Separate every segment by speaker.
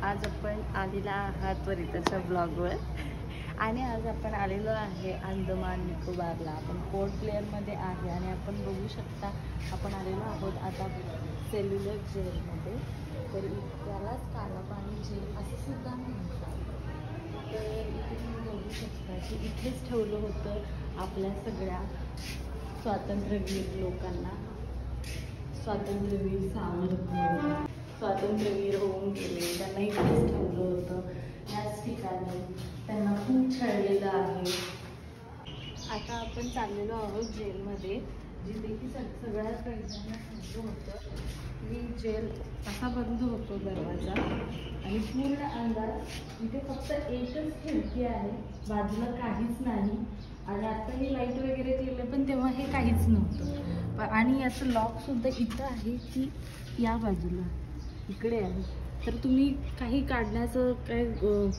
Speaker 1: आज आपण आलेला आहात त्वरिताच्या ब्लॉगवर आणि आज आपण आलेलो आहे अंदमान निकोबारला. आपण पोर्ट ब्लेअरमध्ये आहे आणि आपण बघू शकता आपण आलेलो आहोत आता सेल्युलर जेलमध्ये. तर त्यालाच कालापानी जेल असं सुद्धा म्हणतात. तर इथे तुम्ही बघू शकता की इथेच ठेवलं होतं आपल्या सगळ्या स्वातंत्र्यवीर लोकांना. स्वातंत्र्यवीर सावरकर स्वातंत्र्यवीर होऊन गेले, त्यांना इथेच ठेवलं होतं. याच ठिकाणी त्यांना खूप छळलेलं आहे. आता आपण चाललेलो आहोत जेलमध्ये, जिथे की सगळ्या कैद्यांना सांगितलं होतं की जेल असा बंद होतो दरवाजा आणि पूर्ण अंधार. इथे फक्त एकच खिडकी आहे, बाजूला काहीच नाही. आणि आता हे लाईट वगैरे केलं पण तेव्हा हे काहीच नव्हतं. आणि याचं लॉकसुद्धा इथं आहे की या बाजूला इकडे आहे. तर तुम्ही काही काढण्याचं काय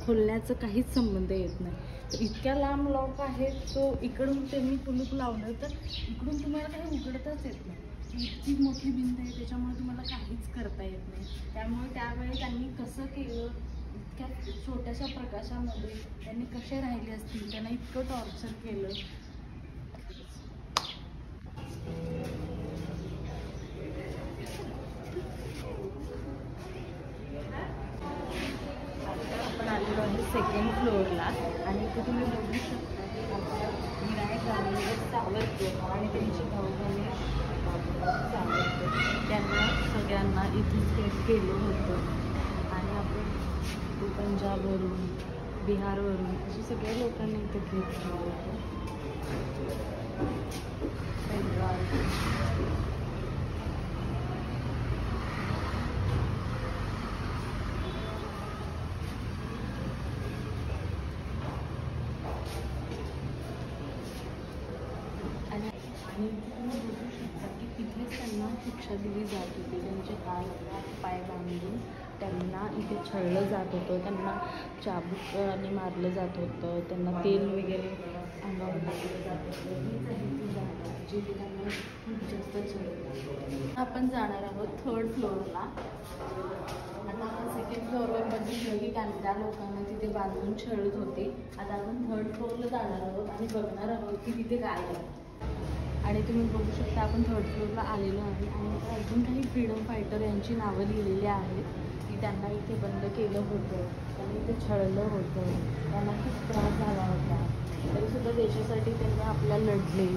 Speaker 1: खोलण्याचं काहीच संबंध येत नाही. तर इतक्या लांब लॉक आहे, तो इकडून त्यांनी कुलूप लावलं तर इकडून तुम्हाला काही उघडताच येत नाही. इतकी मोठी भिंत आहे, त्याच्यामुळे तुम्हाला काहीच करता येत नाही. त्यामुळे त्यावेळी त्यांनी कसं केलं, इतक्या छोट्याशा प्रकाशामध्ये त्यांनी कसे राहिले असतील, त्यांना इतकं टॉर्चर केलं. आपण आलेलो आहे सेकंड फ्लोअरला आणि इथे तुम्ही बघू शकता की आपल्या विनायक दामोदर सावरकर आणि त्यांचे भाऊ सावरकर त्यांना सगळ्यांना इथेच केलं होतं. आणि आपण पंजाबवरून बिहारवरून अशा सगळ्या लोकांनी इथे घेत केलं होतं. आणि तुम्ही बघू शकता की तिथेच त्यांना शिक्षा दिली जात होती. त्यांचे पाय बांधून त्यांना इथे छळलं जात होतं, त्यांना चाबूकाने मारलं जात होतं, त्यांना तेल वगैरे अंगावर टाकलं जात होतं. हीच आहे ती जागा जिथे त्यांना खूप जास्त छळलं. आपण जाणार आहोत थर्ड फ्लोअरला. आता आपण सेकंड फ्लोअरवर बघितलं की त्या लोकांना तिथे बांधून छळत होते. आता आपण थर्ड फ्लोअरला जाणार आहोत आणि बघणार आहोत की तिथे काय आहे. आणि तुम्ही बघू शकता आपण थर्ड फ्लोअरला आलेलो आहे आणि आता अजून काही फ्रीडम फायटर यांची नावं लिहिलेली आहेत की त्यांना इथे बंद केलं होतं, त्यांनी इथे छळलं होतं, त्यांना खूप त्रास झाला होता, तरीसुद्धा देशासाठी त्यांनी आपल्या लढले.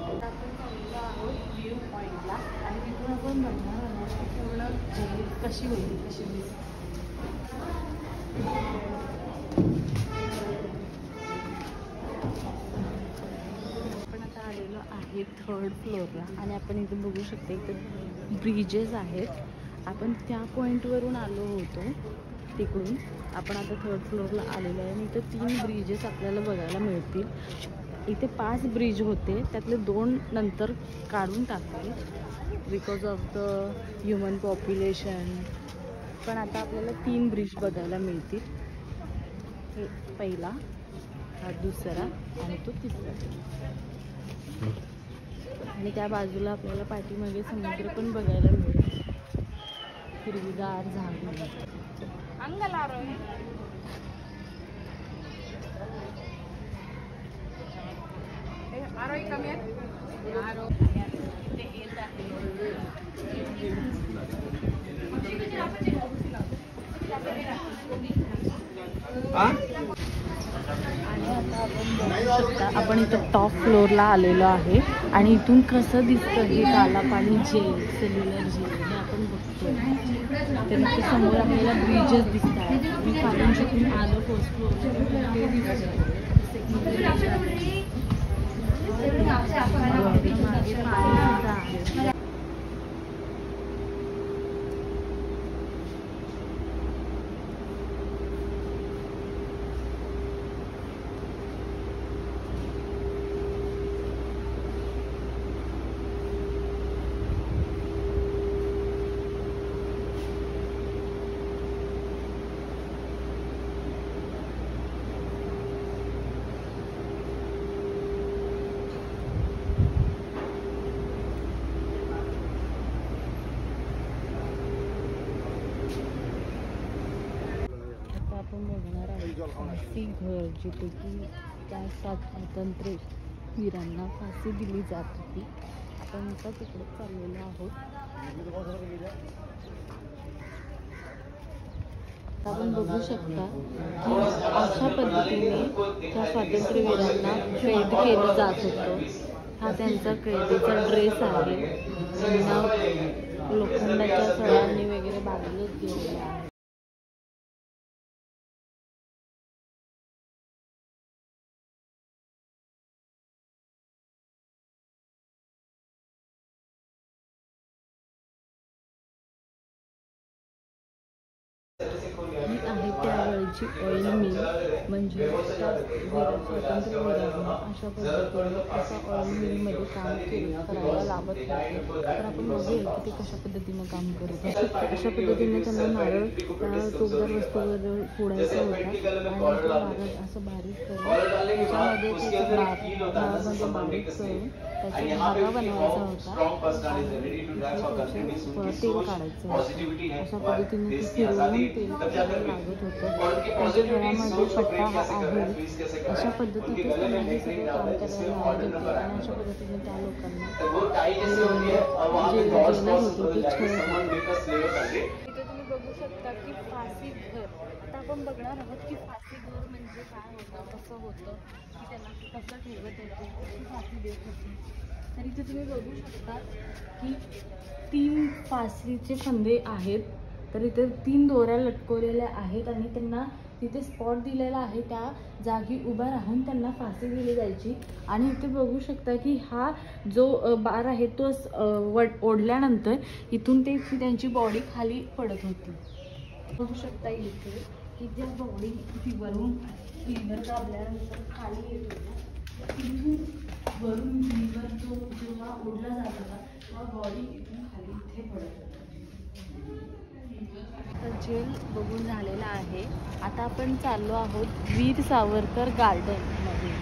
Speaker 1: आता आपण चाललेलो आहोत व्ह्यू पॉईंटला आणि तिथून आपण बघणार आहोत की पूर्ण जेल कशी होती, कशी दिसते. आपण आता आलेलो आहे थर्ड फ्लोअरला आणि आपण इथे बघू शकता इथे ब्रिजेस आहेत. आपण त्या पॉईंटवरून आलो होतो, तिकडून आपण आता थर्ड फ्लोअरला आलेलो आहे आणि इथं 3 ब्रिजेस आपल्याला बघायला मिळतील. इथे 5 ब्रिज होते, त्यातले 2 नंतर काढून टाकले because of the human population. पण आता आपल्याला 3 ब्रिज बघायला मिळतील. हे पहिला, हा दुसरा आणि तो तिसरा. आणि त्या बाजूला आपल्याला पाठीमागे समुद्र पण बघायला मिळेल, हिरवीगार झाडं. आणि आता आपण बघू शकता आपण इथं टॉप फ्लोअरला आलेलो आहे आणि इथून कसं दिसतं हे कालापानी जेल, सेल्युलर जेल हे आपण बघतो. तर इथे समोर आपल्याला ब्रिजेस दिसत आहेत. मी खालून जिथून आलो फर्स्ट फ्लोअरला ते दिसतं. मागे पाणी आहे. फासी घर, जिथे की त्या स्वातंत्र्य वीरांना फाशी दिली जात होती. आपण आता तिकडे चाललेलो आहोत. आपण बघू शकता की अशा पद्धतीने त्या स्वातंत्र्यवीरांना कैद केलं जात होतं. हा त्यांचा कैदेचा ड्रेस आहे. त्यांना लोखंडाच्या सळ्यांनी वगैरे बांधलं गेलेलं आहे. ही आहे त्यावेळची ऑइल मिल. म्हणजे स्वातंत्र्यवीरांना अशा पद्धतीने अशा ऑइल मिलमध्ये काम करायला लावत होते. तर आपण बघूया की ते कशा पद्धतीनं काम करत असतात. अशा पद्धतीने त्यांना नारळ त्या टोकदार वस्तूवर फोडायचा होता आणि तो नारळ असं बारीक करून त्याच्यामध्ये ते बारीक करून त्याचा धागा बनवायचा होता आणि तेल काढायचं होतं. अशा पद्धतीने ते फिरवून तेल लागत होतं. त्यांच्या गळ्यामध्ये पट्टा हा आहे. अशा पद्धतीने त्यांना हे सगळं काम करायला लागत होते आणि अशा पद्धतीने त्या लोकांना जेलर होते ते छळ. इथे तुम्ही बघू शकता की फासी घर. आता आपण बघणार आहोत की फासी घर म्हणजे काय होतं, कसं होतं, की त्यांना कसं ठेवत होते, कशी फाशी देत होती. तर इथे तुम्ही बघू शकता की 3 फाशीचे फंदे आहेत. तर इथे 3 दोऱ्या लटकवलेल्या आहेत आणि त्यांना तिथे स्पॉट दिलेला आहे. त्या जागी उभा राहून त्यांना फाशी दिली जायची. आणि इथे बघू शकता की हा जो बार आहे तो ओढल्यानंतर इथून त्यांची बॉडी खाली पडत होती. बघू शकता इथे की ज्या बॉडी वरून लिव्हर दाबल्यानंतर खाली येत होत्या, तिथून वरून लिव्हर जो जेव्हा ओढला जात होता तेव्हा बॉडी इथून खाली इथे पडत होती. तर जेल बघून झालेला आहे. आता आपण चाललो आहोत वीर सावरकर गार्डनमध्ये.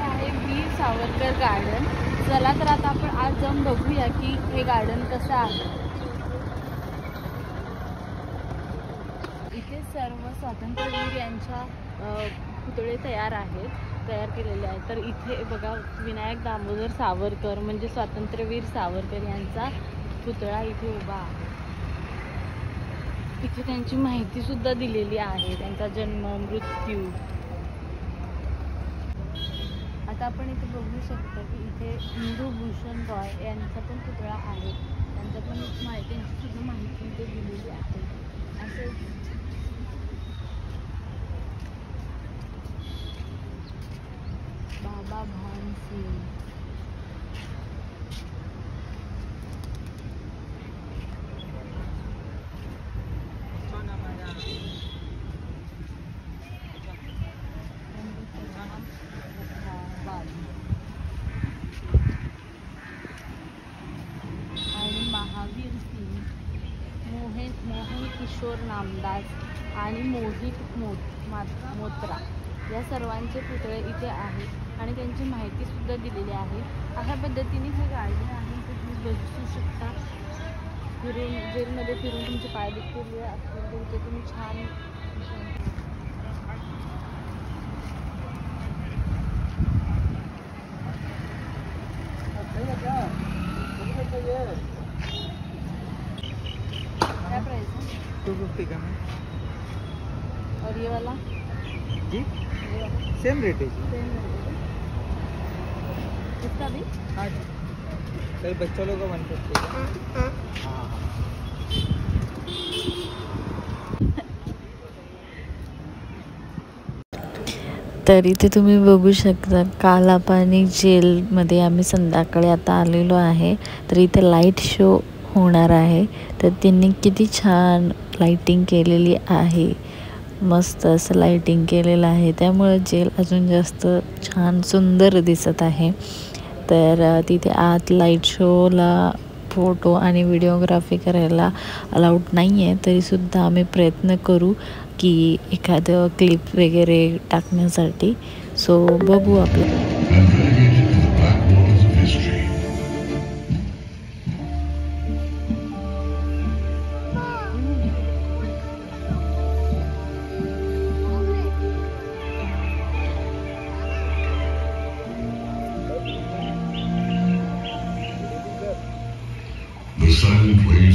Speaker 1: आहे वीर सावरकर गार्डन. चला तर आता आपण आज जाऊन बघूया की हे गार्डन कसं आहे. इथे सर्व स्वातंत्र्यवीर यांच्या पुतळे तयार केलेले आहेत. तर इथे बघा विनायक दामोदर सावरकर म्हणजे स्वातंत्र्यवीर सावरकर यांचा पुतळा इथे उभा आहे. इथे त्यांची माहिती सुद्धा दिलेली आहे, त्यांचा जन्म, मृत्यू. आता आपण इथे बघू शकतो की इथे इंदुभूषण रॉय यांचा पण पुतळा आहे. त्यांचा पण त्यांची सुद्धा माहिती इथे दिलेली आहे. असं बाबा भान सिंग, आणि महावीर सिंग, मोहन किशोर नामदास आणि मोहित मोत्रा या सर्वांचे पुतळे इथे आहेत आणि त्यांची माहिती सुद्धा दिलेली आहे. अशा पद्धतीने हे गार्डन आहे. ते तुम्ही बघू शकता. फिरून जेलमध्ये फिरून तुमचे पाय दुखले असतील तर इथे तुम्ही छान क्या प्राइस है?
Speaker 2: 250 का मैम.
Speaker 1: और ये वाला
Speaker 2: जी सेम रेट है जी.
Speaker 1: सेम है इसका भी.
Speaker 2: हाँ जी सर बच्चों लोगों को 150. हाँ.
Speaker 3: तर इथे तुम्ही बघू शकता कालापानी जेलमध्ये आम्ही संध्याकाळी आता आलेलो आहे. तर इथे लाईट शो होणार आहे. तर त्यांनी किती छान लाईटिंग केलेली आहे. मस्त असं लाईटिंग केलेलं आहे. त्यामुळे जेल अजून जास्त छान सुंदर दिसत आहे. तर तिथे आत लाईट शोला फोटो आणि व्हिडिओग्राफी करायला अलाउड नाही आहे. तरीसुद्धा आम्ही प्रयत्न करू की एखादं क्लिप वगैरे टाकण्यासाठी. सो बघू आपलं.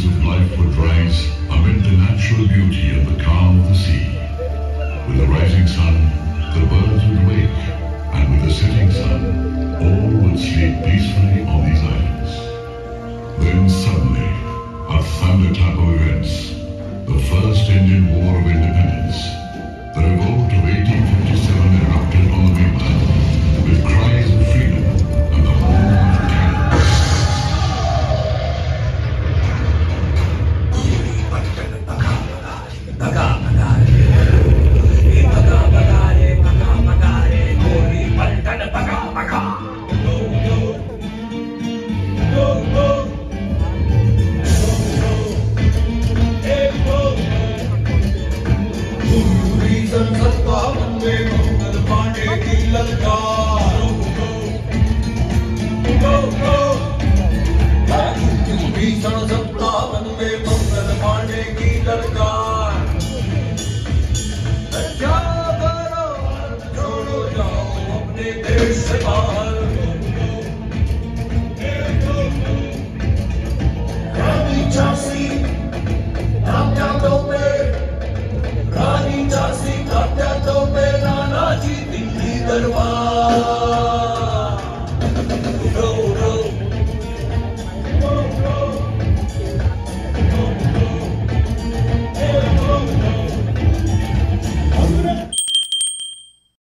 Speaker 4: of life would rise amid the natural beauty of the calm of the sea. With the rising sun